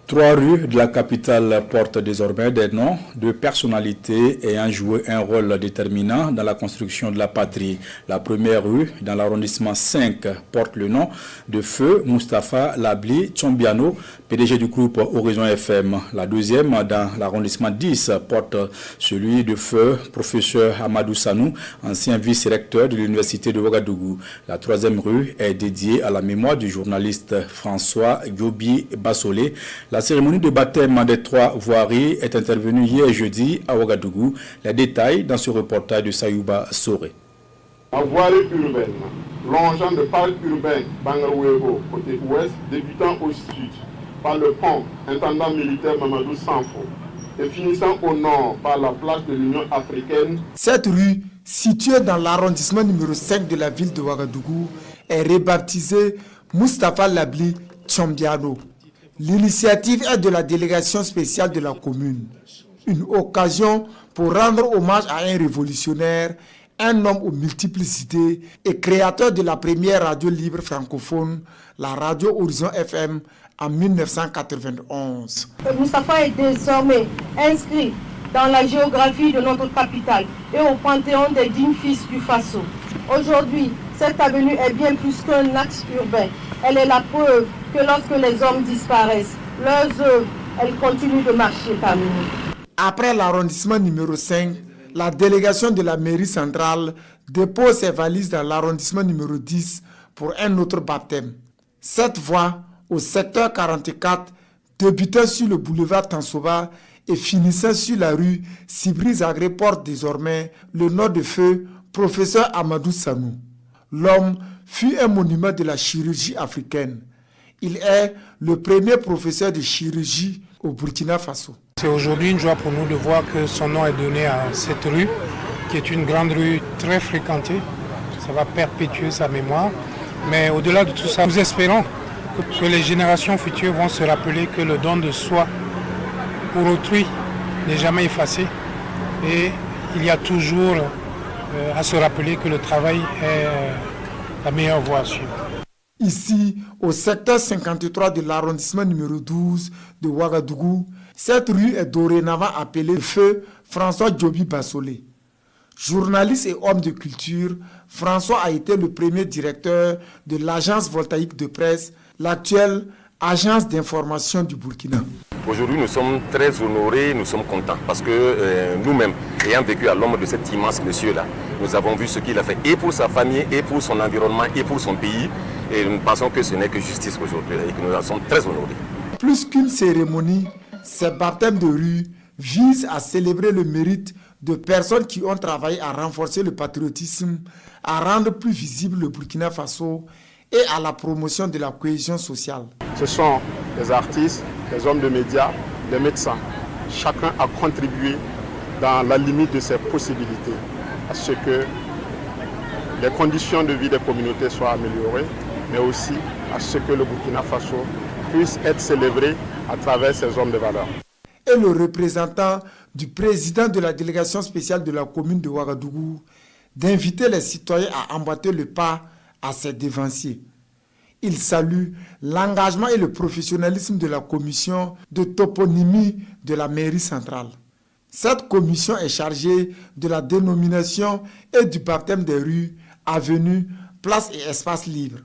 3 rues de la capitale portent désormais des noms de personnalités ayant joué un rôle déterminant dans la construction de la patrie. La première rue, dans l'arrondissement 5, porte le nom de Feu Moustapha Labli Tchombiano, PDG du groupe Horizon FM. La deuxième, dans l'arrondissement 10, porte celui de Feu Professeur Amadou Sanou, ancien vice-recteur de l'université de Ouagadougou. La troisième rue est dédiée à la mémoire du journaliste François Djobi Bassolé. La cérémonie de baptême des 3 voiries est intervenue hier jeudi à Ouagadougou. Les détails dans ce reportage de Sayouba Soré. La voirie urbaine, longeant le parc urbain Bangarouego côté ouest, débutant au sud par le pont intendant militaire Mamadou Sanfo et finissant au nord par la place de l'Union africaine. Cette rue, située dans l'arrondissement numéro 5 de la ville de Ouagadougou, est rebaptisée Moustapha Labli Tchombiano. L'initiative est de la délégation spéciale de la commune. Une occasion pour rendre hommage à un révolutionnaire, un homme aux multiples idées et créateur de la première radio libre francophone, la radio Horizon FM, en 1991. Moustapha est désormais inscrit dans la géographie de notre capitale et au panthéon des dignes fils du Faso. Aujourd'hui, cette avenue est bien plus qu'un axe urbain. Elle est la preuve que lorsque les hommes disparaissent, leurs œuvres, elles continuent de marcher parmi nous. Après l'arrondissement numéro 5, la délégation de la mairie centrale dépose ses valises dans l'arrondissement numéro 10 pour un autre baptême. Cette voie, au secteur 44, débutant sur le boulevard Tansoba et finissant sur la rue Sibri-Zagré, porte désormais le nom de Feu Professeur Amadou Sanou. L'homme fut un monument de la chirurgie africaine. Il est le premier professeur de chirurgie au Burkina Faso. C'est aujourd'hui une joie pour nous de voir que son nom est donné à cette rue, qui est une grande rue très fréquentée. Ça va perpétuer sa mémoire. Mais au-delà de tout ça, nous espérons que les générations futures vont se rappeler que le don de soi pour autrui n'est jamais effacé. Et il y a toujours à se rappeler que le travail est la meilleure voie à suivre. Ici, au secteur 53 de l'arrondissement numéro 12 de Ouagadougou, cette rue est dorénavant appelée Feu François Djobi Bassolé. Journaliste et homme de culture, François a été le premier directeur de l'agence voltaïque de presse, l'actuelle agence d'information du Burkina. Aujourd'hui, nous sommes très honorés, nous sommes contents parce que nous-mêmes, ayant vécu à l'ombre de cet immense monsieur-là, nous avons vu ce qu'il a fait et pour sa famille, et pour son environnement, et pour son pays. Et nous pensons que ce n'est que justice aujourd'hui et que nous en sommes très honorés. Plus qu'une cérémonie, ces baptêmes de rue visent à célébrer le mérite de personnes qui ont travaillé à renforcer le patriotisme, à rendre plus visible le Burkina Faso et à la promotion de la cohésion sociale. Ce sont des artistes, des hommes de médias, des médecins. Chacun a contribué dans la limite de ses possibilités à ce que les conditions de vie des communautés soient améliorées, mais aussi à ce que le Burkina Faso puisse être célébré à travers ses hommes de valeur. Et le représentant du président de la délégation spéciale de la commune de Ouagadougou d'inviter les citoyens à emboîter le pas à ses dévanciers. Il salue l'engagement et le professionnalisme de la commission de toponymie de la mairie centrale. Cette commission est chargée de la dénomination et du baptême des rues, avenues, places et espaces libres.